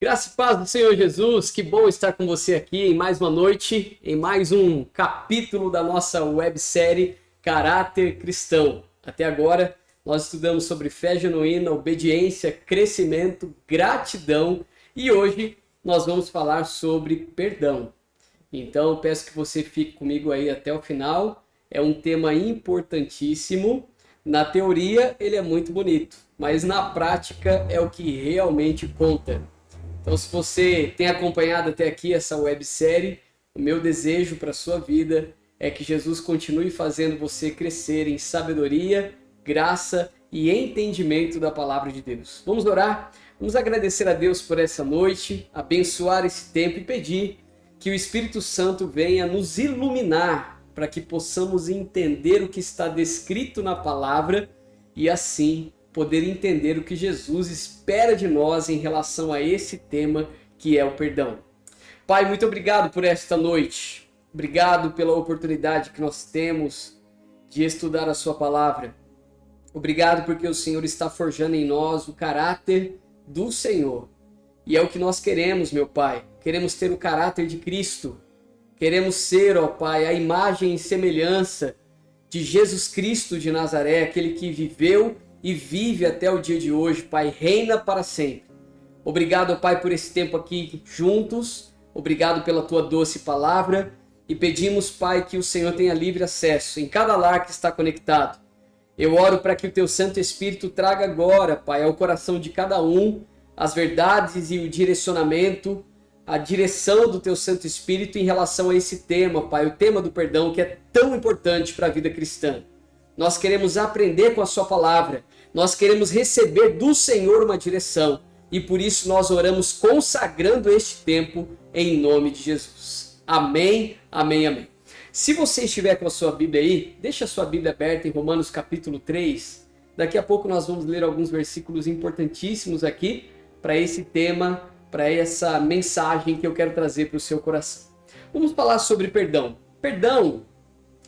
Graça e paz do Senhor Jesus, que bom estar com você aqui em mais uma noite, em mais um capítulo da nossa websérie Caráter Cristão. Até agora, nós estudamos sobre fé genuína, obediência, crescimento, gratidão e hoje nós vamos falar sobre perdão. Então, peço que você fique comigo aí até o final. É um tema importantíssimo. Na teoria, ele é muito bonito, mas na prática é o que realmente conta. Então, se você tem acompanhado até aqui essa websérie, o meu desejo para a sua vida é que Jesus continue fazendo você crescer em sabedoria, graça e entendimento da palavra de Deus. Vamos orar? Vamos agradecer a Deus por essa noite, abençoar esse tempo e pedir que o Espírito Santo venha nos iluminar para que possamos entender o que está descrito na palavra e assim poder entender o que Jesus espera de nós em relação a esse tema que é o perdão. Pai, muito obrigado por esta noite. Obrigado pela oportunidade que nós temos de estudar a sua palavra. Obrigado porque o Senhor está forjando em nós o caráter do Senhor. E é o que nós queremos, meu Pai. Queremos ter o caráter de Cristo. Queremos ser, ó Pai, a imagem e semelhança de Jesus Cristo de Nazaré, aquele que viveu e vive até o dia de hoje, Pai, reina para sempre. Obrigado, Pai, por esse tempo aqui juntos. Obrigado pela Tua doce palavra. E pedimos, Pai, que o Senhor tenha livre acesso em cada lar que está conectado. Eu oro para que o Teu Santo Espírito traga agora, Pai, ao coração de cada um as verdades e o direcionamento, a direção do Teu Santo Espírito em relação a esse tema, Pai, o tema do perdão que é tão importante para a vida cristã. Nós queremos aprender com a Sua palavra, nós queremos receber do Senhor uma direção e por isso nós oramos consagrando este tempo em nome de Jesus. Amém, amém, amém. Se você estiver com a sua Bíblia aí, deixa a sua Bíblia aberta em Romanos capítulo 3. Daqui a pouco nós vamos ler alguns versículos importantíssimos aqui para esse tema, para essa mensagem que eu quero trazer para o seu coração. Vamos falar sobre perdão. Perdão,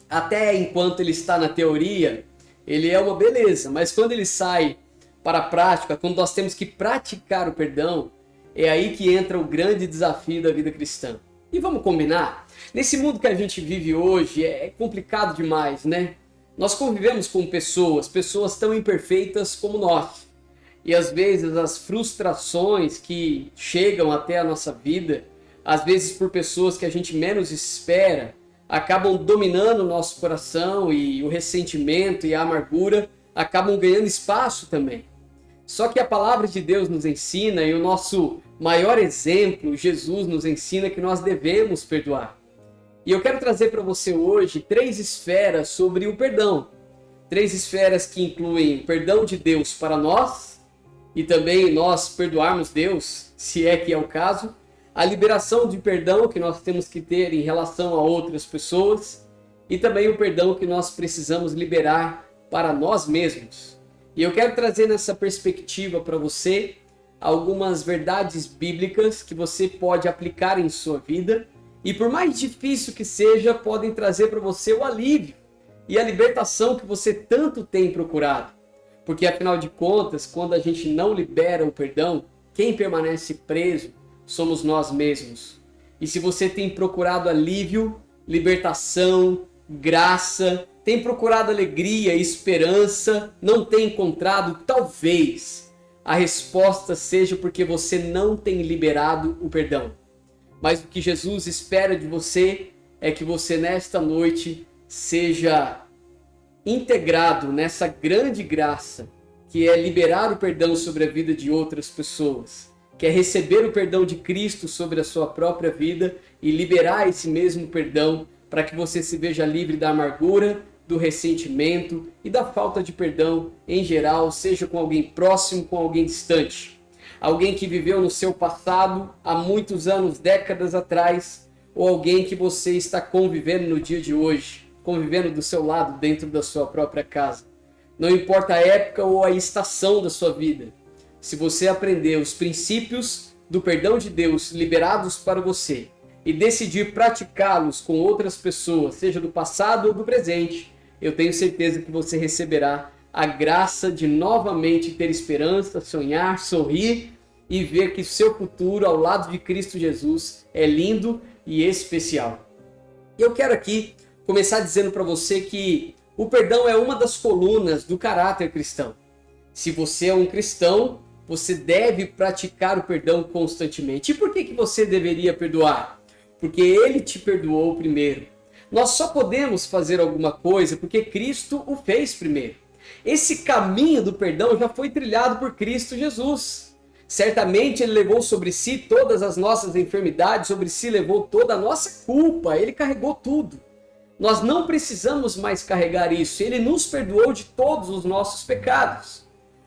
até enquanto ele está na teoria, ele é uma beleza, mas quando ele sai para a prática, quando nós temos que praticar o perdão, é aí que entra o grande desafio da vida cristã. E vamos combinar? Nesse mundo que a gente vive hoje é complicado demais, né? Nós convivemos com pessoas tão imperfeitas como nós. E às vezes as frustrações que chegam até a nossa vida, às vezes por pessoas que a gente menos espera, acabam dominando o nosso coração e o ressentimento e a amargura acabam ganhando espaço também. Só que a palavra de Deus nos ensina e o nosso maior exemplo, Jesus, nos ensina que nós devemos perdoar. E eu quero trazer para você hoje 3 esferas sobre o perdão. 3 esferas que incluem o perdão de Deus para nós e também nós perdoarmos Deus, se é que é o caso. A liberação de perdão que nós temos que ter em relação a outras pessoas e também o perdão que nós precisamos liberar para nós mesmos. E eu quero trazer nessa perspectiva para você algumas verdades bíblicas que você pode aplicar em sua vida e por mais difícil que seja, podem trazer para você o alívio e a libertação que você tanto tem procurado. Porque afinal de contas, quando a gente não libera o perdão, quem permanece preso somos nós mesmos. E se você tem procurado alívio, libertação, graça, tem procurado alegria, esperança, não tem encontrado, talvez a resposta seja porque você não tem liberado o perdão. Mas o que Jesus espera de você é que você nesta noite seja integrado nessa grande graça que é liberar o perdão sobre a vida de outras pessoas, que é receber o perdão de Cristo sobre a sua própria vida e liberar esse mesmo perdão para que você se veja livre da amargura, do ressentimento e da falta de perdão em geral, seja com alguém próximo, com alguém distante. Alguém que viveu no seu passado há muitos anos, décadas atrás, ou alguém que você está convivendo no dia de hoje, convivendo do seu lado dentro da sua própria casa. Não importa a época ou a estação da sua vida. Se você aprender os princípios do perdão de Deus liberados para você e decidir praticá-los com outras pessoas, seja do passado ou do presente, eu tenho certeza que você receberá a graça de novamente ter esperança, sonhar, sorrir e ver que seu futuro ao lado de Cristo Jesus é lindo e especial. Eu quero aqui começar dizendo para você que o perdão é uma das colunas do caráter cristão. Se você é um cristão, você deve praticar o perdão constantemente. E por que você deveria perdoar? Porque Ele te perdoou primeiro. Nós só podemos fazer alguma coisa porque Cristo o fez primeiro. Esse caminho do perdão já foi trilhado por Cristo Jesus. Certamente Ele levou sobre si todas as nossas enfermidades, sobre si levou toda a nossa culpa, Ele carregou tudo. Nós não precisamos mais carregar isso, Ele nos perdoou de todos os nossos pecados.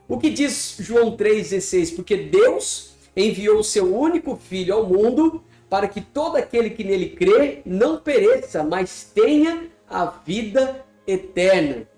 O que diz João 3,16? Porque Deus enviou o seu único Filho ao mundo para que todo aquele que nele crê não pereça, mas tenha a vida eterna.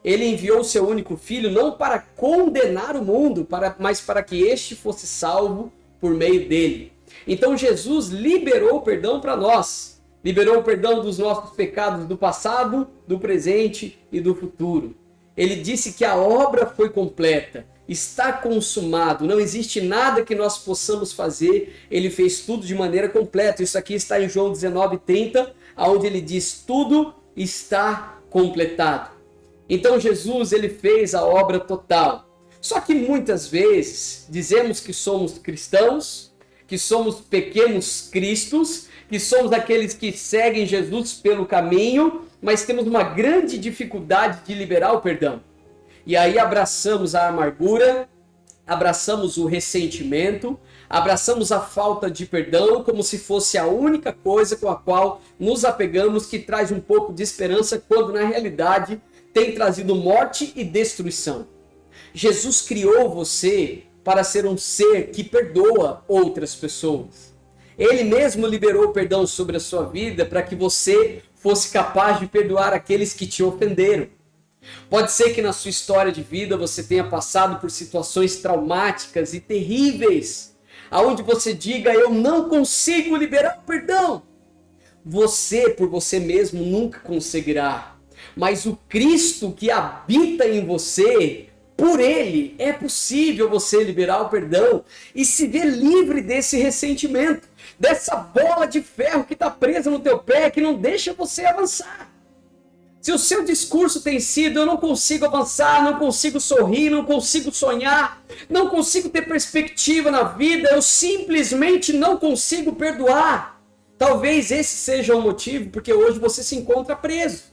Ele enviou o seu único Filho não para condenar o mundo, mas para que este fosse salvo por meio dele. Então Jesus liberou o perdão para nós. Liberou o perdão dos nossos pecados do passado, do presente e do futuro. Ele disse que a obra foi completa, está consumado, não existe nada que nós possamos fazer, Ele fez tudo de maneira completa. Isso aqui está em João 19:30, onde ele diz: tudo está completado. Então Jesus, ele fez a obra total. Só que muitas vezes dizemos que somos cristãos, que somos pequenos cristos, que somos aqueles que seguem Jesus pelo caminho, mas temos uma grande dificuldade de liberar o perdão. E aí abraçamos a amargura, abraçamos o ressentimento, abraçamos a falta de perdão como se fosse a única coisa com a qual nos apegamos que traz um pouco de esperança, quando na realidade tem trazido morte e destruição. Jesus criou você para ser um ser que perdoa outras pessoas. Ele mesmo liberou o perdão sobre a sua vida para que você fosse capaz de perdoar aqueles que te ofenderam. Pode ser que na sua história de vida você tenha passado por situações traumáticas e terríveis, aonde você diga: eu não consigo liberar o perdão. Você, por você mesmo, nunca conseguirá. Mas o Cristo que habita em você, por Ele, é possível você liberar o perdão e se ver livre desse ressentimento, dessa bola de ferro que está presa no teu pé, que não deixa você avançar. Se o seu discurso tem sido: eu não consigo avançar, não consigo sorrir, não consigo sonhar, não consigo ter perspectiva na vida, eu simplesmente não consigo perdoar. Talvez esse seja o motivo porque hoje você se encontra preso,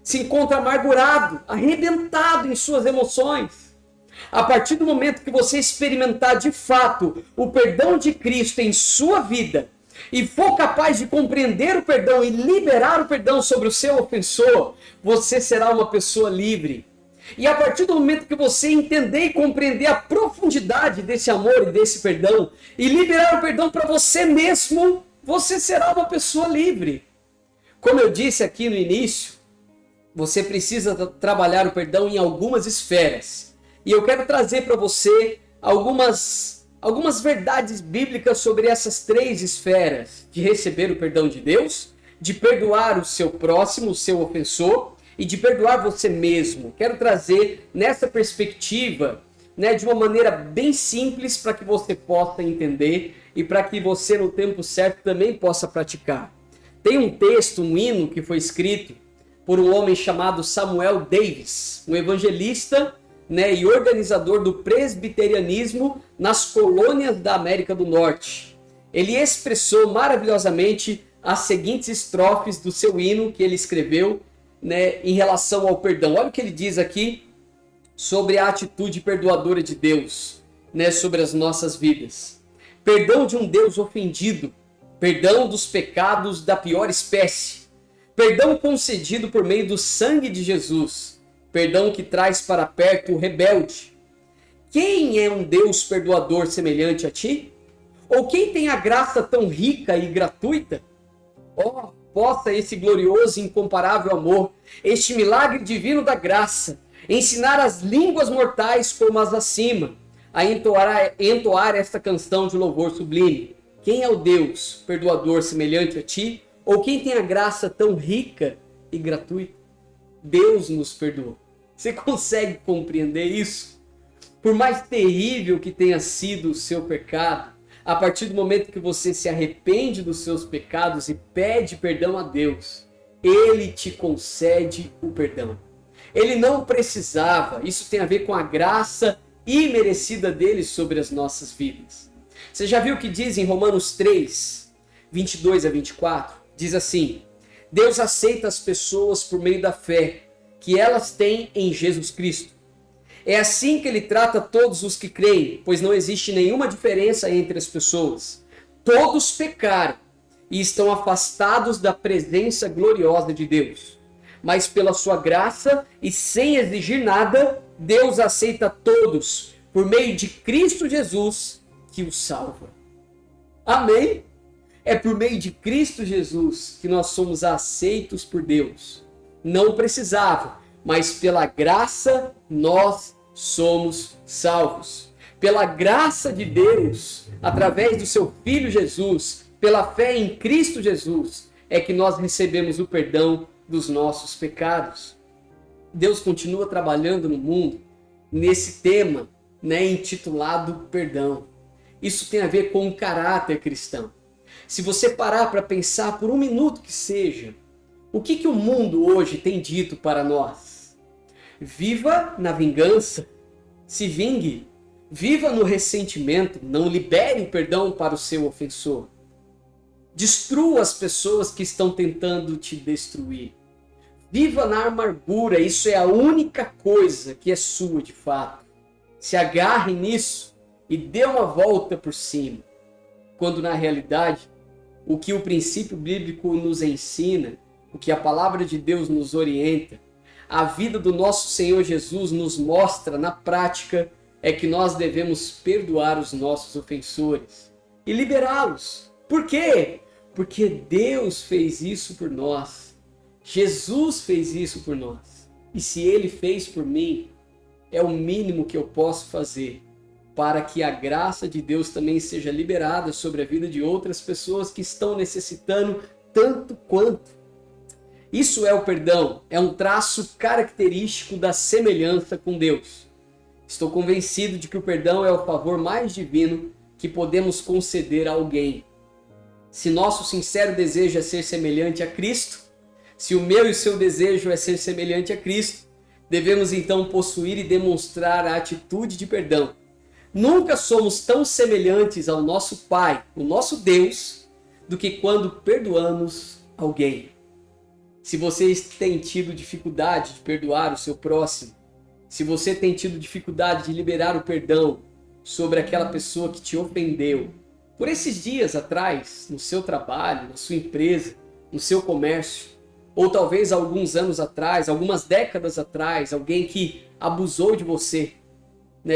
se encontra amargurado, arrebentado em suas emoções. A partir do momento que você experimentar de fato o perdão de Cristo em sua vida e for capaz de compreender o perdão e liberar o perdão sobre o seu ofensor, você será uma pessoa livre. E a partir do momento que você entender e compreender a profundidade desse amor e desse perdão e liberar o perdão para você mesmo, você será uma pessoa livre. Como eu disse aqui no início, você precisa trabalhar o perdão em algumas esferas. E eu quero trazer para você algumas verdades bíblicas sobre essas três esferas: de receber o perdão de Deus, de perdoar o seu próximo, o seu ofensor, e de perdoar você mesmo. Quero trazer nessa perspectiva, de uma maneira bem simples, para que você possa entender e para que você no tempo certo também possa praticar. Tem um texto, um hino que foi escrito por um homem chamado Samuel Davis, um evangelista e organizador do presbiterianismo nas colônias da América do Norte. Ele expressou maravilhosamente as seguintes estrofes do seu hino que ele escreveu em relação ao perdão. Olha o que ele diz aqui sobre a atitude perdoadora de Deus, sobre as nossas vidas. Perdão de um Deus ofendido, perdão dos pecados da pior espécie, perdão concedido por meio do sangue de Jesus, perdão que traz para perto o rebelde. Quem é um Deus perdoador semelhante a ti? Ou quem tem a graça tão rica e gratuita? Oh, possa esse glorioso e incomparável amor, este milagre divino da graça, ensinar as línguas mortais como as acima, a entoar esta canção de louvor sublime. Quem é o Deus perdoador semelhante a ti? Ou quem tem a graça tão rica e gratuita? Deus nos perdoou. Você consegue compreender isso? Por mais terrível que tenha sido o seu pecado, a partir do momento que você se arrepende dos seus pecados e pede perdão a Deus, Ele te concede o perdão. Ele não precisava, isso tem a ver com a graça imerecida dele sobre as nossas vidas. Você já viu o que diz em Romanos 3, 22 a 24? Diz assim: Deus aceita as pessoas por meio da fé que elas têm em Jesus Cristo. É assim que ele trata todos os que creem, pois não existe nenhuma diferença entre as pessoas. Todos pecaram e estão afastados da presença gloriosa de Deus. Mas pela sua graça e sem exigir nada, Deus aceita todos por meio de Cristo Jesus que os salva. Amém? É por meio de Cristo Jesus que nós somos aceitos por Deus. Não precisava, mas pela graça nós somos salvos. Pela graça de Deus, através do seu Filho Jesus, pela fé em Cristo Jesus, é que nós recebemos o perdão dos nossos pecados. Deus continua trabalhando no mundo nesse tema, intitulado perdão. Isso tem a ver com o caráter cristão. Se você parar para pensar por um minuto que seja, o que o mundo hoje tem dito para nós? Viva na vingança, se vingue. Viva no ressentimento, não libere o perdão para o seu ofensor. Destrua as pessoas que estão tentando te destruir. Viva na amargura, isso é a única coisa que é sua de fato. Se agarre nisso e dê uma volta por cima. Quando na realidade, o que o princípio bíblico nos ensina, o que a palavra de Deus nos orienta, a vida do nosso Senhor Jesus nos mostra na prática é que nós devemos perdoar os nossos ofensores e liberá-los. Por quê? Porque Deus fez isso por nós. Jesus fez isso por nós. E se Ele fez por mim, é o mínimo que eu posso fazer para que a graça de Deus também seja liberada sobre a vida de outras pessoas que estão necessitando tanto quanto. Isso é o perdão, é um traço característico da semelhança com Deus. Estou convencido de que o perdão é o favor mais divino que podemos conceder a alguém. Se nosso sincero desejo é ser semelhante a Cristo, se o meu e o seu desejo é ser semelhante a Cristo, devemos então possuir e demonstrar a atitude de perdão. Nunca somos tão semelhantes ao nosso Pai, o nosso Deus, do que quando perdoamos alguém. Se você tem tido dificuldade de perdoar o seu próximo, se você tem tido dificuldade de liberar o perdão sobre aquela pessoa que te ofendeu, por esses dias atrás, no seu trabalho, na sua empresa, no seu comércio, ou talvez alguns anos atrás, algumas décadas atrás, alguém que abusou de você,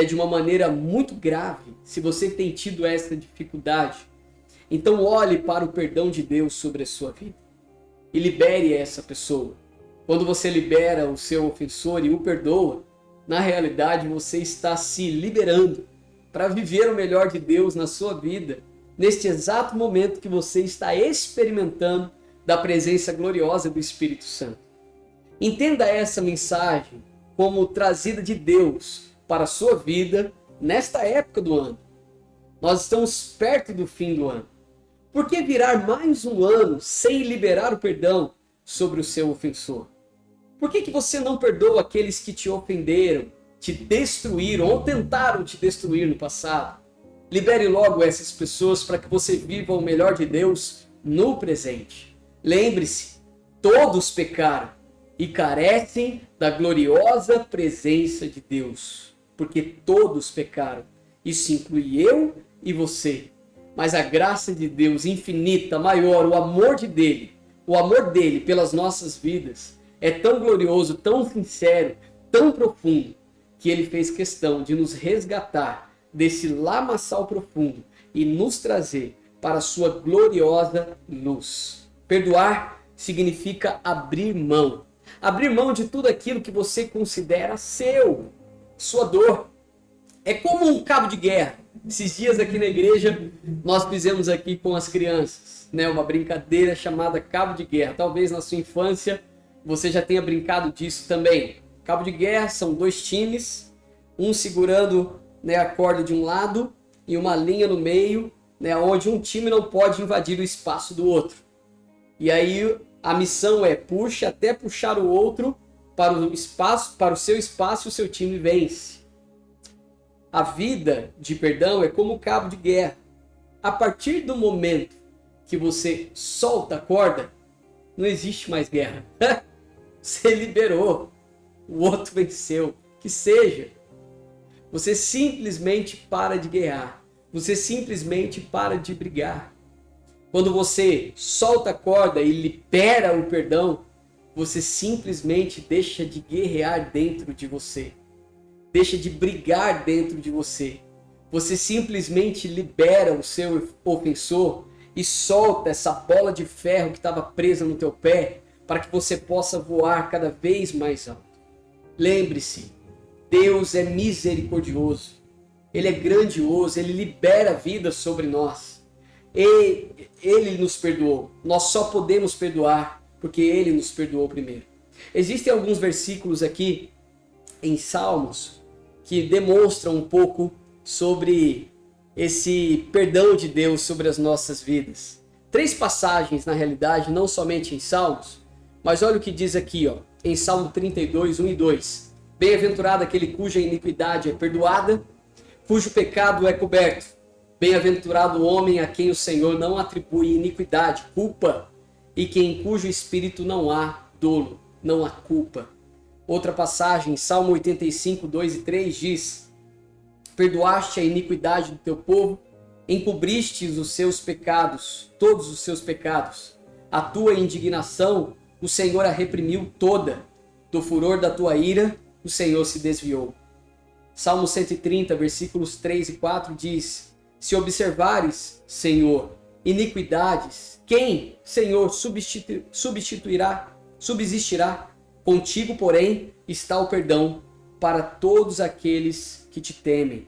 de uma maneira muito grave, se você tem tido essa dificuldade, então olhe para o perdão de Deus sobre a sua vida e libere essa pessoa. Quando você libera o seu ofensor e o perdoa, na realidade você está se liberando para viver o melhor de Deus na sua vida, neste exato momento que você está experimentando da presença gloriosa do Espírito Santo. Entenda essa mensagem como trazida de Deus para a sua vida nesta época do ano. Nós estamos perto do fim do ano. Por que virar mais um ano sem liberar o perdão sobre o seu ofensor? Por que você não perdoa aqueles que te ofenderam, te destruíram ou tentaram te destruir no passado? Libere logo essas pessoas para que você viva o melhor de Deus no presente. Lembre-se, todos pecaram e carecem da gloriosa presença de Deus. Porque todos pecaram. Isso inclui eu e você. Mas a graça de Deus infinita, maior, o amor dele pelas nossas vidas é tão glorioso, tão sincero, tão profundo, que ele fez questão de nos resgatar desse lamaçal profundo e nos trazer para a sua gloriosa luz. Perdoar significa abrir mão. Abrir mão de tudo aquilo que você considera seu, sua dor. É como um cabo de guerra. Esses dias aqui na igreja, nós fizemos aqui com as crianças, uma brincadeira chamada cabo de guerra. Talvez na sua infância você já tenha brincado disso também. Cabo de guerra são dois times, um segurando, né, a corda de um lado e uma linha no meio, né, onde um time não pode invadir o espaço do outro. E aí a missão é puxa até puxar o outro para o espaço, para o seu espaço, e o seu time vence. A vida de perdão é como um cabo de guerra. A partir do momento que você solta a corda, não existe mais guerra. Você liberou, o outro venceu, que seja. Você simplesmente para de guerrear. Você simplesmente para de brigar. Quando você solta a corda e libera o perdão, você simplesmente deixa de guerrear dentro de você. Deixa de brigar dentro de você. Você simplesmente libera o seu ofensor e solta essa bola de ferro que estava presa no teu pé para que você possa voar cada vez mais alto. Lembre-se, Deus é misericordioso. Ele é grandioso, Ele libera a vida sobre nós. Ele nos perdoou. Nós só podemos perdoar porque Ele nos perdoou primeiro. Existem alguns versículos aqui em Salmos que demonstram um pouco sobre esse perdão de Deus sobre as nossas vidas. 3 passagens, na realidade, não somente em Salmos, mas olha o que diz aqui, ó, em Salmo 32, 1 e 2. Bem-aventurado aquele cuja iniquidade é perdoada, cujo pecado é coberto. Bem-aventurado o homem a quem o Senhor não atribui iniquidade, culpa, e em cujo espírito não há dolo, não há culpa. Outra passagem, Salmo 85, 2 e 3 diz: perdoaste a iniquidade do teu povo, encobriste os seus pecados, todos os seus pecados. A tua indignação o Senhor a reprimiu toda, do furor da tua ira o Senhor se desviou. Salmo 130, versículos 3 e 4 diz: se observares, Senhor, iniquidades, quem, Senhor, subsistirá? Contigo, porém, está o perdão para todos aqueles que te temem.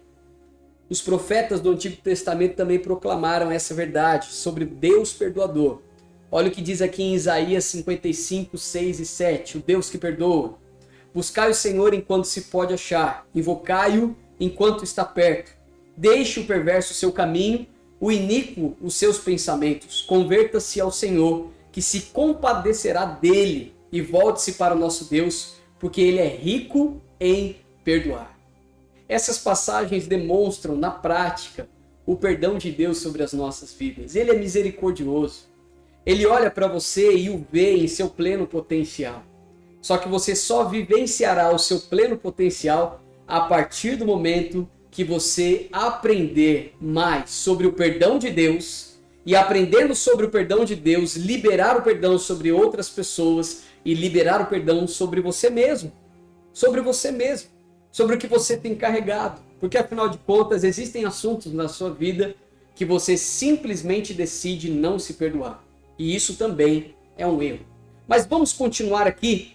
Os profetas do Antigo Testamento também proclamaram essa verdade sobre Deus perdoador. Olha o que diz aqui em Isaías 55, 6 e 7, o Deus que perdoa. Buscai o Senhor enquanto se pode achar, invocai-o enquanto está perto. Deixe o perverso o seu caminho, o iníquo os seus pensamentos. Converta-se ao Senhor, que se compadecerá dele, e volte-se para o nosso Deus, porque Ele é rico em perdoar. Essas passagens demonstram, na prática, o perdão de Deus sobre as nossas vidas. Ele é misericordioso. Ele olha para você e o vê em seu pleno potencial. Só que você só vivenciará o seu pleno potencial a partir do momento que você aprender mais sobre o perdão de Deus, e aprendendo sobre o perdão de Deus, liberar o perdão sobre outras pessoas e liberar o perdão sobre você mesmo. Sobre você mesmo. Sobre o que você tem carregado. Porque afinal de contas, existem assuntos na sua vida que você simplesmente decide não se perdoar. E isso também é um erro. Mas vamos continuar aqui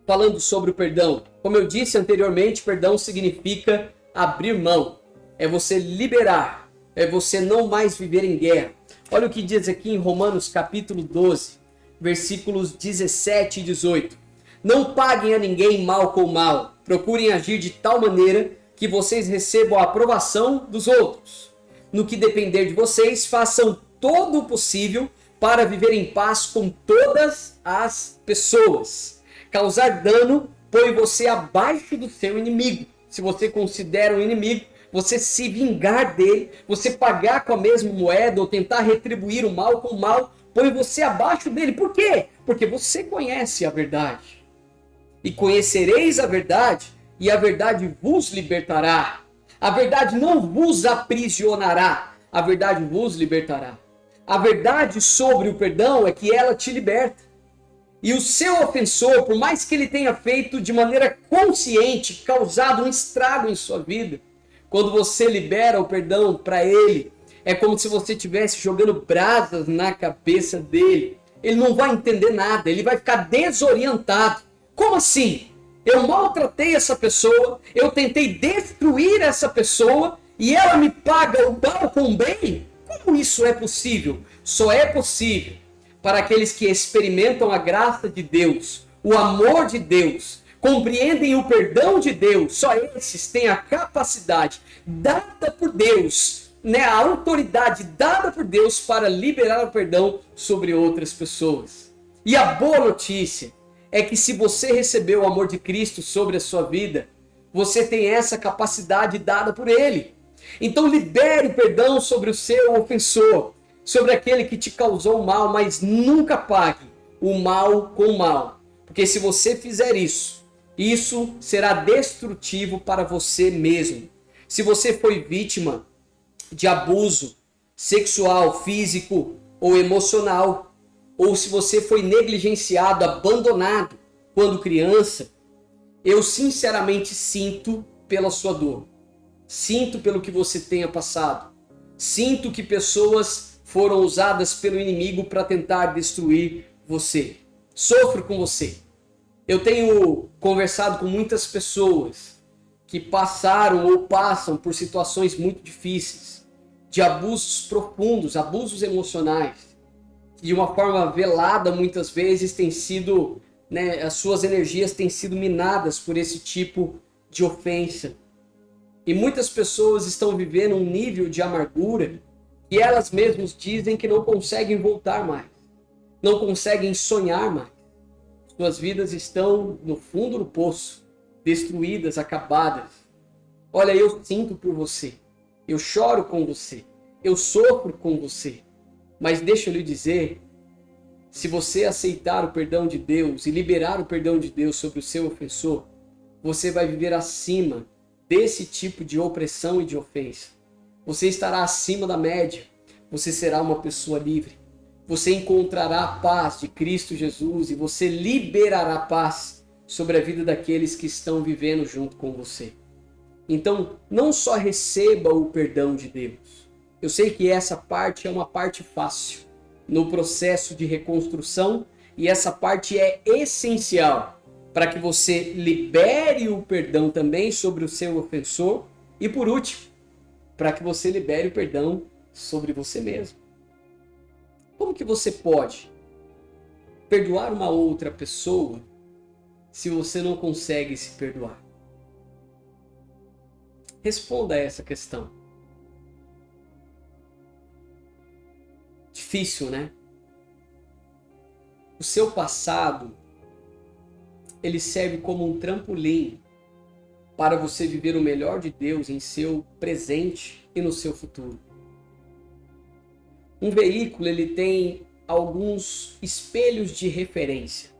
falando sobre o perdão. Como eu disse anteriormente, perdão significa abrir mão. É você liberar. É você não mais viver em guerra. Olha o que diz aqui em Romanos capítulo 12. Versículos 17 e 18. Não paguem a ninguém mal com mal. Procurem agir de tal maneira que vocês recebam a aprovação dos outros. No que depender de vocês, façam todo o possível para viver em paz com todas as pessoas. Causar dano põe você abaixo do seu inimigo. Se você considera um inimigo, você se vingar dele, você pagar com a mesma moeda ou tentar retribuir o mal com o mal, põe você abaixo dele. Por quê? Porque você conhece a verdade. E conhecereis a verdade, e a verdade vos libertará. A verdade não vos aprisionará, a verdade vos libertará. A verdade sobre o perdão é que ela te liberta. E o seu ofensor, por mais que ele tenha feito de maneira consciente, causado um estrago em sua vida, quando você libera o perdão para ele, é como se você estivesse jogando brasas na cabeça dele. Ele não vai entender nada, ele vai ficar desorientado. Como assim? Eu maltratei essa pessoa, eu tentei destruir essa pessoa e ela me paga o mal com o bem? Como isso é possível? Só é possível para aqueles que experimentam a graça de Deus, o amor de Deus, compreendem o perdão de Deus, só esses têm a capacidade dada por Deus, né, a autoridade dada por Deus para liberar o perdão sobre outras pessoas. E a boa notícia é que se você recebeu o amor de Cristo sobre a sua vida, você tem essa capacidade dada por Ele. Então libere o perdão sobre o seu ofensor, sobre aquele que te causou mal, mas nunca pague o mal com o mal. Porque se você fizer isso, isso será destrutivo para você mesmo. Se você foi vítima de abuso sexual, físico ou emocional, ou se você foi negligenciado, abandonado quando criança, eu sinceramente sinto pela sua dor. Sinto pelo que você tenha passado. Sinto que pessoas foram usadas pelo inimigo para tentar destruir você. Sofro com você. Eu tenho conversado com muitas pessoas que passaram ou passam por situações muito difíceis, de abusos profundos, abusos emocionais, que de uma forma velada muitas vezes tem sido, né, as suas energias têm sido minadas por esse tipo de ofensa. E muitas pessoas estão vivendo um nível de amargura e elas mesmas dizem que não conseguem voltar mais, não conseguem sonhar mais. Suas vidas estão no fundo do poço, destruídas, acabadas. Olha, eu sinto por você, eu choro com você, eu sofro com você. Mas deixa eu lhe dizer, se você aceitar o perdão de Deus e liberar o perdão de Deus sobre o seu ofensor, você vai viver acima desse tipo de opressão e de ofensa. Você estará acima da média, você será uma pessoa livre. Você encontrará a paz de Cristo Jesus e você liberará paz sobre a vida daqueles que estão vivendo junto com você. Então, não só receba o perdão de Deus. Eu sei que essa parte é uma parte fácil no processo de reconstrução e essa parte é essencial para que você libere o perdão também sobre o seu ofensor e, por último, para que você libere o perdão sobre você mesmo. Como que você pode perdoar uma outra pessoa se você não consegue se perdoar? Responda a essa questão. Difícil, né? O seu passado, ele serve como um trampolim para você viver o melhor de Deus em seu presente e no seu futuro. Um veículo, ele tem alguns espelhos de referência.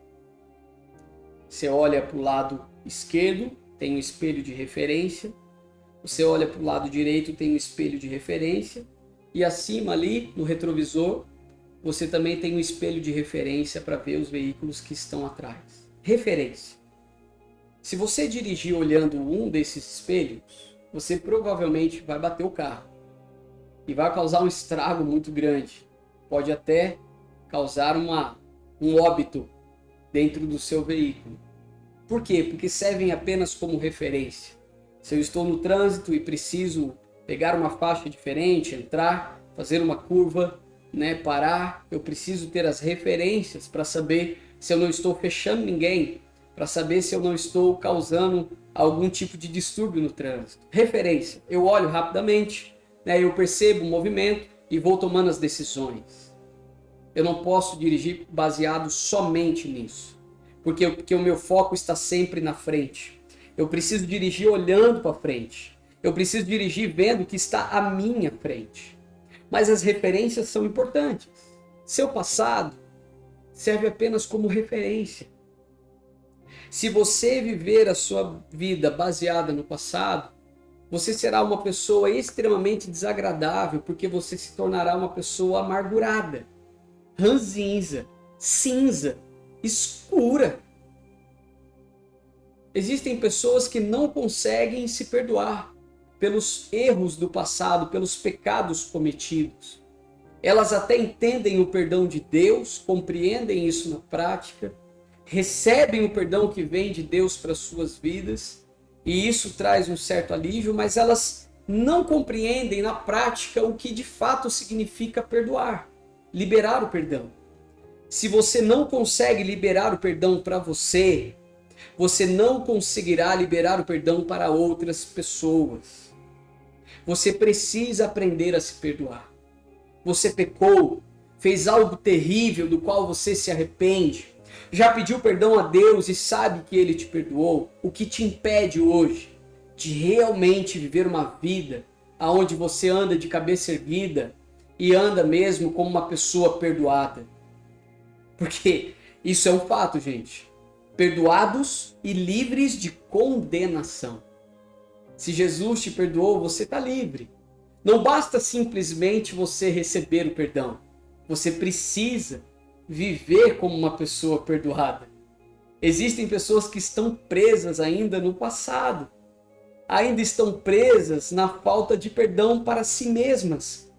Você olha para o lado esquerdo, tem um espelho de referência. Você olha para o lado direito, tem um espelho de referência. E acima ali, no retrovisor, você também tem um espelho de referência para ver os veículos que estão atrás. Referência. Se você dirigir olhando um desses espelhos, você provavelmente vai bater o carro. E vai causar um estrago muito grande. Pode até causar um óbito dentro do seu veículo. Por quê? Porque servem apenas como referência. Se eu estou no trânsito e preciso pegar uma faixa diferente, entrar, fazer uma curva, né, parar, eu preciso ter as referências para saber se eu não estou fechando ninguém, para saber se eu não estou causando algum tipo de distúrbio no trânsito. Referência. Eu olho rapidamente, né, eu percebo o movimento e vou tomando as decisões. Eu não posso dirigir baseado somente nisso, porque o meu foco está sempre na frente. Eu preciso dirigir olhando para frente. Eu preciso dirigir vendo o que está à minha frente. Mas as referências são importantes. Seu passado serve apenas como referência. Se você viver a sua vida baseada no passado, você será uma pessoa extremamente desagradável, porque você se tornará uma pessoa amargurada, ranzinza, cinza, escura. Existem pessoas que não conseguem se perdoar pelos erros do passado, pelos pecados cometidos. Elas até entendem o perdão de Deus, compreendem isso na prática, recebem o perdão que vem de Deus para suas vidas, e isso traz um certo alívio, mas elas não compreendem na prática o que de fato significa perdoar, liberar o perdão. Se você não consegue liberar o perdão para você, você não conseguirá liberar o perdão para outras pessoas. Você precisa aprender a se perdoar. Você pecou, fez algo terrível do qual você se arrepende, já pediu perdão a Deus e sabe que Ele te perdoou? O que te impede hoje de realmente viver uma vida onde você anda de cabeça erguida e anda mesmo como uma pessoa perdoada? Porque isso é um fato, gente. Perdoados e livres de condenação. Se Jesus te perdoou, você está livre. Não basta simplesmente você receber o perdão. Você precisa viver como uma pessoa perdoada. Existem pessoas que estão presas ainda no passado. Ainda estão presas na falta de perdão para si mesmas.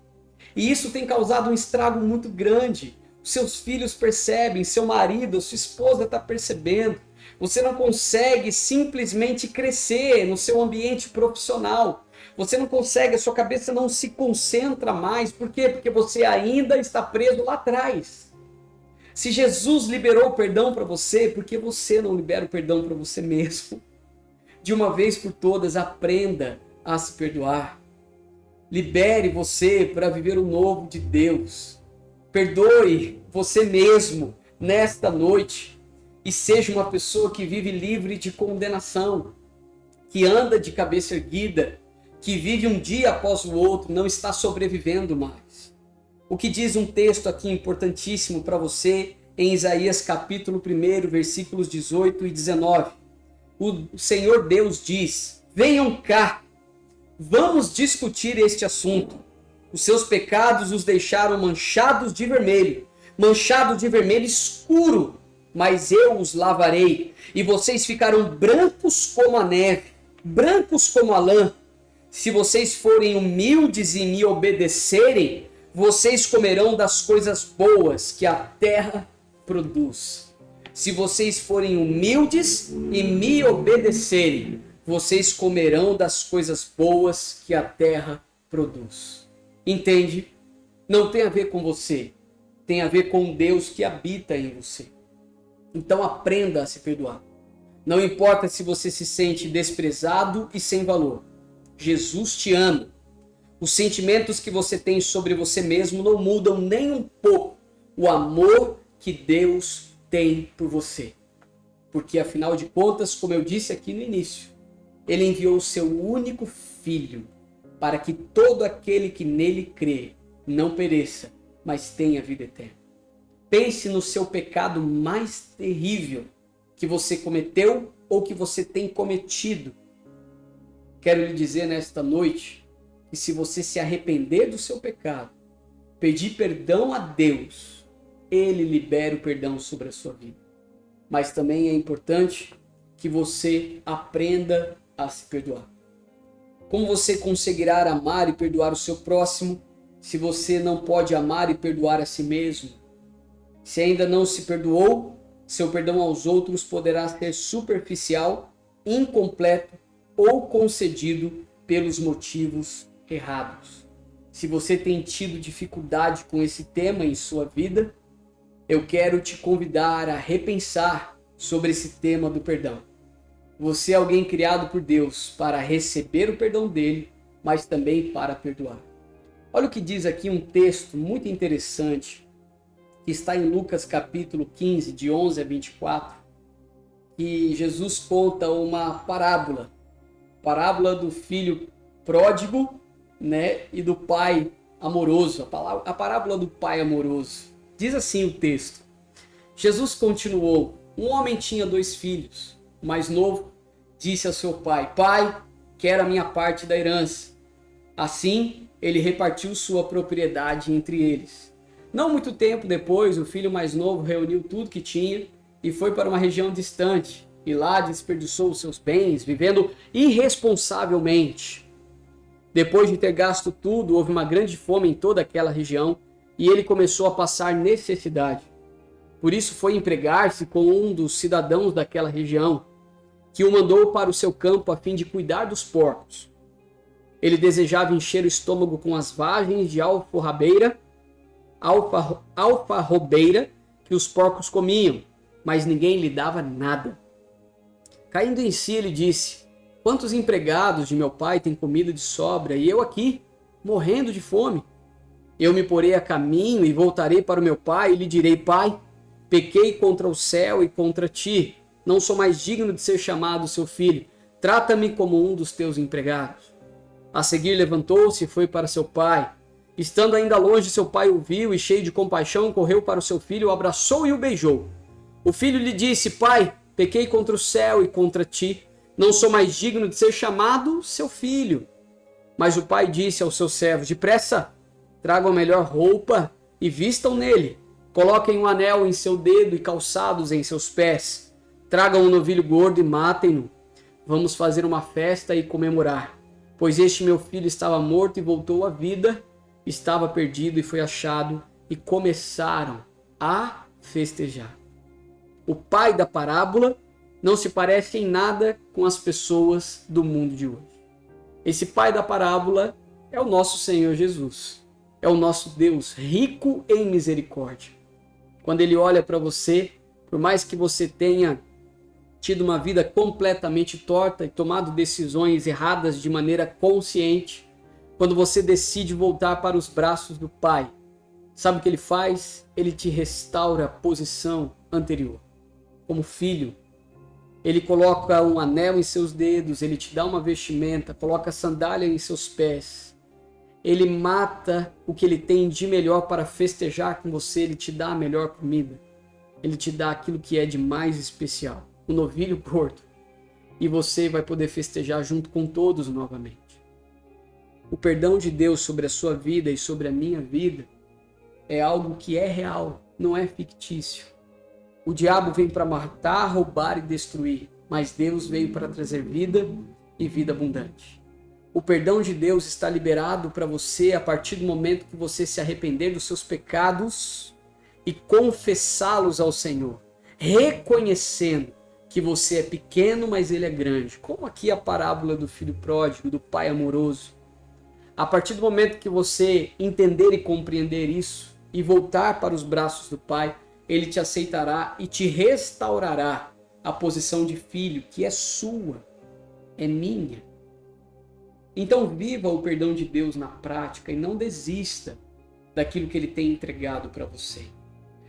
E isso tem causado um estrago muito grande. Seus filhos percebem, seu marido, sua esposa está percebendo. Você não consegue simplesmente crescer no seu ambiente profissional. Você não consegue, a sua cabeça não se concentra mais. Por quê? Porque você ainda está preso lá atrás. Se Jesus liberou o perdão para você, por que você não libera o perdão para você mesmo? De uma vez por todas, aprenda a se perdoar. Libere você para viver o novo de Deus. Perdoe você mesmo nesta noite e seja uma pessoa que vive livre de condenação, que anda de cabeça erguida, que vive um dia após o outro, não está sobrevivendo mais. O que diz um texto aqui importantíssimo para você em Isaías capítulo 1, versículos 18 e 19. O Senhor Deus diz: venham cá, vamos discutir este assunto. Os seus pecados os deixaram manchados de vermelho escuro, mas eu os lavarei, e vocês ficarão brancos como a neve, brancos como a lã. Se vocês forem humildes e me obedecerem, vocês comerão das coisas boas que a terra produz. Se vocês forem humildes e me obedecerem, vocês comerão das coisas boas que a terra produz. Entende? Não tem a ver com você, tem a ver com Deus que habita em você. Então aprenda a se perdoar. Não importa se você se sente desprezado e sem valor. Jesus te ama. Os sentimentos que você tem sobre você mesmo não mudam nem um pouco o amor que Deus tem por você. Porque afinal de contas, como eu disse aqui no início, Ele enviou o seu único Filho para que todo aquele que nele crê não pereça, mas tenha vida eterna. Pense no seu pecado mais terrível que você cometeu ou que você tem cometido. Quero lhe dizer nesta noite que se você se arrepender do seu pecado, pedir perdão a Deus, Ele libera o perdão sobre a sua vida. Mas também é importante que você aprenda a se perdoar. Como você conseguirá amar e perdoar o seu próximo se você não pode amar e perdoar a si mesmo? Se ainda não se perdoou, seu perdão aos outros poderá ser superficial, incompleto ou concedido pelos motivos errados. Se você tem tido dificuldade com esse tema em sua vida, eu quero te convidar a repensar sobre esse tema do perdão. Você é alguém criado por Deus para receber o perdão dele, mas também para perdoar. Olha o que diz aqui um texto muito interessante, que está em Lucas capítulo 15, de 11 a 24, que Jesus conta uma parábola do filho pródigo, né, e do pai amoroso, a parábola do pai amoroso. Diz assim o texto: Jesus continuou: um homem tinha 2 filhos. O mais novo disse ao seu pai: pai, quero a minha parte da herança. Assim, ele repartiu sua propriedade entre eles. Não muito tempo depois, o filho mais novo reuniu tudo que tinha e foi para uma região distante, e lá desperdiçou os seus bens, vivendo irresponsavelmente. Depois de ter gasto tudo, houve uma grande fome em toda aquela região, e ele começou a passar necessidade. Por isso foi empregar-se com um dos cidadãos daquela região, que o mandou para o seu campo a fim de cuidar dos porcos. Ele desejava encher o estômago com as vagens de alfarrobeira que os porcos comiam, mas ninguém lhe dava nada. Caindo em si, ele disse: quantos empregados de meu pai têm comida de sobra e eu aqui, morrendo de fome? Eu me porei a caminho e voltarei para o meu pai e lhe direi: pai, pequei contra o céu e contra ti. Não sou mais digno de ser chamado seu filho. Trata-me como um dos teus empregados. A seguir levantou-se e foi para seu pai. Estando ainda longe, seu pai o viu e, cheio de compaixão, correu para o seu filho, o abraçou e o beijou. O filho lhe disse: pai, pequei contra o céu e contra ti. Não sou mais digno de ser chamado seu filho. Mas o pai disse aos seus servos: depressa, tragam a melhor roupa e vistam nele. Coloquem um anel em seu dedo e calçados em seus pés. Tragam um novilho gordo e matem-no. Vamos fazer uma festa e comemorar. Pois este meu filho estava morto e voltou à vida, estava perdido e foi achado, e começaram a festejar. O pai da parábola não se parece em nada com as pessoas do mundo de hoje. Esse pai da parábola é o nosso Senhor Jesus. É o nosso Deus, rico em misericórdia. Quando ele olha para você, por mais que você tenha tido uma vida completamente torta e tomado decisões erradas de maneira consciente, quando você decide voltar para os braços do Pai, sabe o que ele faz? Ele te restaura a posição anterior. Como filho, ele coloca um anel em seus dedos, ele te dá uma vestimenta, coloca sandália em seus pés. Ele mata o que ele tem de melhor para festejar com você, ele te dá a melhor comida. Ele te dá aquilo que é de mais especial, o novilho gordo. E você vai poder festejar junto com todos novamente. O perdão de Deus sobre a sua vida e sobre a minha vida é algo que é real, não é fictício. O diabo vem para matar, roubar e destruir, mas Deus veio para trazer vida e vida abundante. O perdão de Deus está liberado para você a partir do momento que você se arrepender dos seus pecados e confessá-los ao Senhor, reconhecendo que você é pequeno, mas Ele é grande. Como aqui a parábola do filho pródigo, do pai amoroso. A partir do momento que você entender e compreender isso e voltar para os braços do Pai, Ele te aceitará e te restaurará a posição de filho que é sua, é minha. Então viva o perdão de Deus na prática e não desista daquilo que Ele tem entregado para você.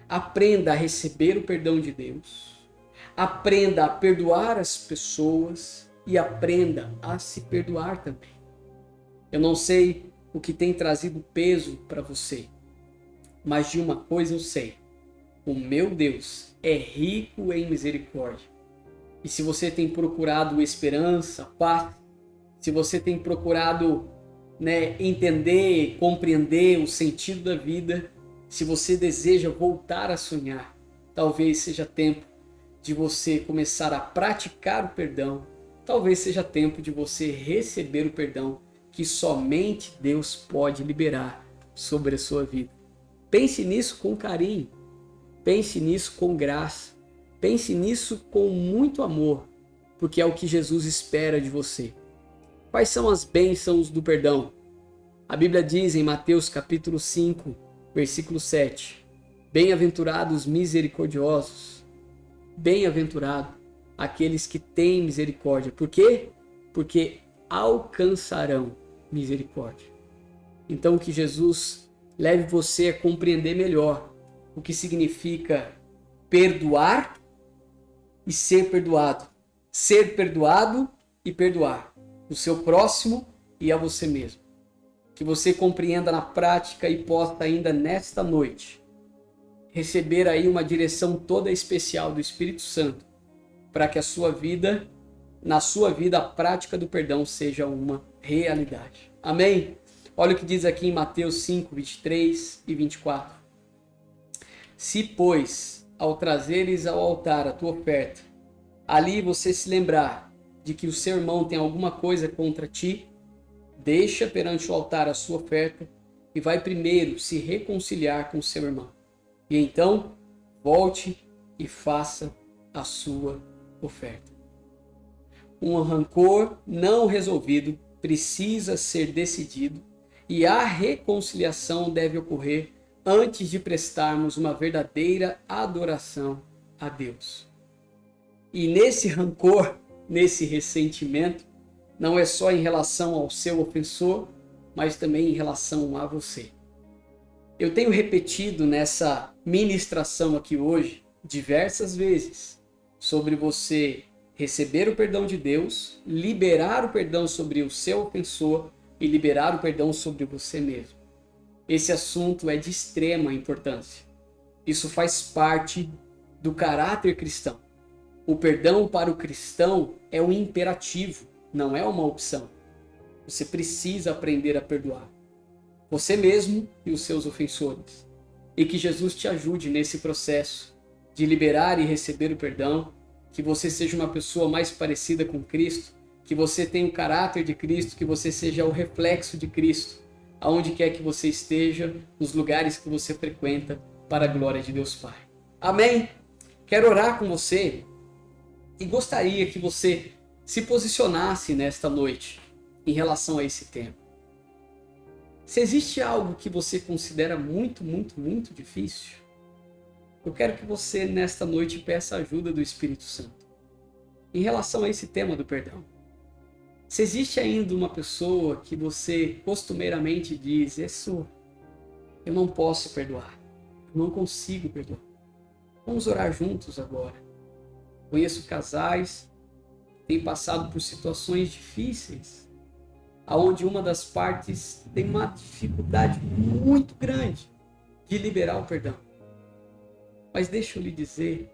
Aprenda a receber o perdão de Deus, aprenda a perdoar as pessoas e aprenda a se perdoar também. Eu não sei o que tem trazido peso para você, mas de uma coisa eu sei: o meu Deus é rico em misericórdia. E se você tem procurado esperança, paz, se você tem procurado entender, compreender o sentido da vida, se você deseja voltar a sonhar, talvez seja tempo de você começar a praticar o perdão, talvez seja tempo de você receber o perdão que somente Deus pode liberar sobre a sua vida. Pense nisso com carinho, pense nisso com graça, pense nisso com muito amor, porque é o que Jesus espera de você. Quais são as bênçãos do perdão? A Bíblia diz em Mateus capítulo 5, versículo 7, bem-aventurados misericordiosos, bem-aventurado aqueles que têm misericórdia. Por quê? Porque alcançarão misericórdia. Então que Jesus leve você a compreender melhor o que significa perdoar e ser perdoado. Ser perdoado e perdoar o seu próximo e a você mesmo. Que você compreenda na prática e possa ainda nesta noite receber aí uma direção toda especial do Espírito Santo para que a sua vida, na sua vida, a prática do perdão seja uma realidade. Amém? Olha o que diz aqui em Mateus 5, 23 e 24. Se, pois, ao trazeres ao altar a tua oferta, ali você se lembrar de que o seu irmão tem alguma coisa contra ti, deixa perante o altar a sua oferta e vai primeiro se reconciliar com o seu irmão. E então, volte e faça a sua oferta. Um rancor não resolvido precisa ser decidido e a reconciliação deve ocorrer antes de prestarmos uma verdadeira adoração a Deus. E nesse rancor nesse ressentimento, não é só em relação ao seu ofensor, mas também em relação a você. Eu tenho repetido nessa ministração aqui hoje, diversas vezes, sobre você receber o perdão de Deus, liberar o perdão sobre o seu ofensor e liberar o perdão sobre você mesmo. Esse assunto é de extrema importância. Isso faz parte do caráter cristão. O perdão para o cristão é um imperativo, não é uma opção. Você precisa aprender a perdoar você mesmo e os seus ofensores. E que Jesus te ajude nesse processo de liberar e receber o perdão, que você seja uma pessoa mais parecida com Cristo, que você tenha o caráter de Cristo, que você seja o reflexo de Cristo, aonde quer que você esteja, nos lugares que você frequenta, para a glória de Deus Pai. Amém? Quero orar com você e gostaria que você se posicionasse nesta noite em relação a esse tema. Se existe algo que você considera muito difícil, eu quero que você nesta noite peça a ajuda do Espírito Santo em relação a esse tema do perdão. Se existe ainda uma pessoa que você costumeiramente diz, eu não posso perdoar, eu não consigo perdoar. Vamos orar juntos agora. Conheço casais que têm passado por situações difíceis, onde uma das partes tem uma dificuldade muito grande de liberar o perdão. Mas deixa eu lhe dizer,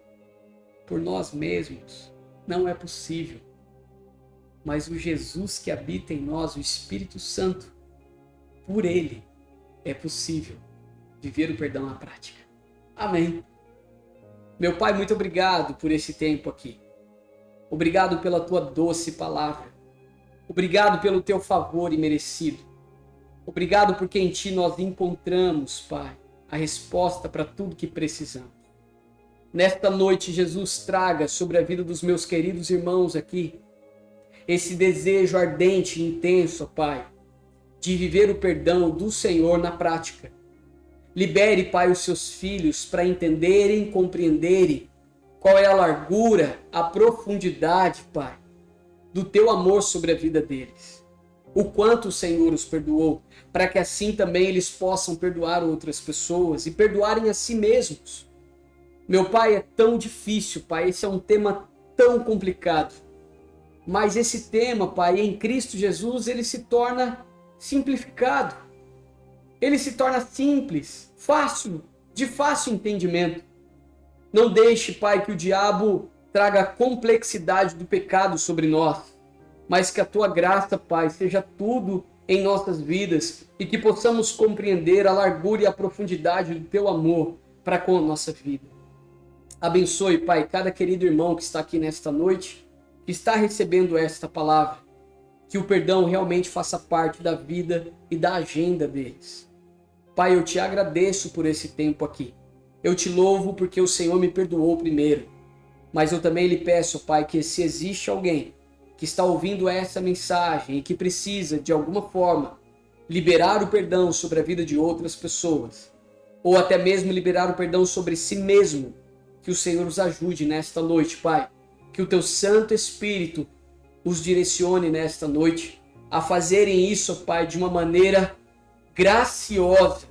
por nós mesmos não é possível. Mas o Jesus que habita em nós, o Espírito Santo, por ele é possível viver o perdão na prática. Amém. Meu Pai, muito obrigado por esse tempo aqui. Obrigado pela tua doce palavra. Obrigado pelo teu favor imerecido. Obrigado porque em ti nós encontramos, Pai, a resposta para tudo que precisamos. Nesta noite, Jesus, traga sobre a vida dos meus queridos irmãos aqui esse desejo ardente e intenso, Pai, de viver o perdão do Senhor na prática. Libere, Pai, os seus filhos para entenderem, compreenderem qual é a largura, a profundidade, Pai, do teu amor sobre a vida deles. O quanto o Senhor os perdoou, para que assim também eles possam perdoar outras pessoas e perdoarem a si mesmos. Meu Pai, é tão difícil, Pai, esse é um tema tão complicado. Mas esse tema, Pai, em Cristo Jesus, ele se torna simplificado. Ele se torna simples, fácil, de fácil entendimento. Não deixe, Pai, que o diabo traga a complexidade do pecado sobre nós, mas que a tua graça, Pai, seja tudo em nossas vidas e que possamos compreender a largura e a profundidade do teu amor para com a nossa vida. Abençoe, Pai, cada querido irmão que está aqui nesta noite, que está recebendo esta palavra, que o perdão realmente faça parte da vida e da agenda deles. Pai, eu te agradeço por esse tempo aqui. Eu te louvo porque o Senhor me perdoou primeiro. Mas eu também lhe peço, Pai, que se existe alguém que está ouvindo essa mensagem e que precisa, de alguma forma, liberar o perdão sobre a vida de outras pessoas, ou até mesmo liberar o perdão sobre si mesmo, que o Senhor os ajude nesta noite, Pai. Que o teu Santo Espírito os direcione nesta noite a fazerem isso, Pai, de uma maneira graciosa,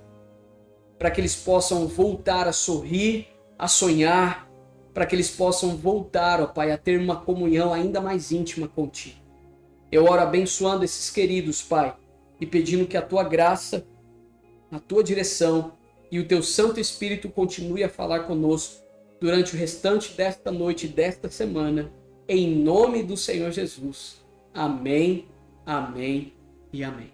para que eles possam voltar a sorrir, a sonhar, para que eles possam voltar, ó Pai, a ter uma comunhão ainda mais íntima contigo. Eu oro abençoando esses queridos, Pai, e pedindo que a tua graça, a tua direção e o teu Santo Espírito continue a falar conosco durante o restante desta noite e desta semana, em nome do Senhor Jesus. Amém, amém e amém.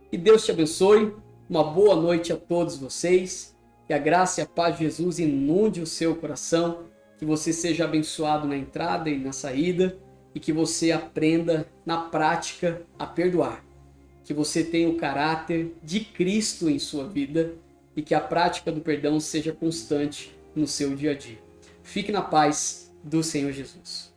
Que Deus te abençoe, uma boa noite a todos vocês, que a graça e a paz de Jesus inunde o seu coração, que você seja abençoado na entrada e na saída, e que você aprenda na prática a perdoar, que você tenha o caráter de Cristo em sua vida e que a prática do perdão seja constante no seu dia a dia. Fique na paz do Senhor Jesus.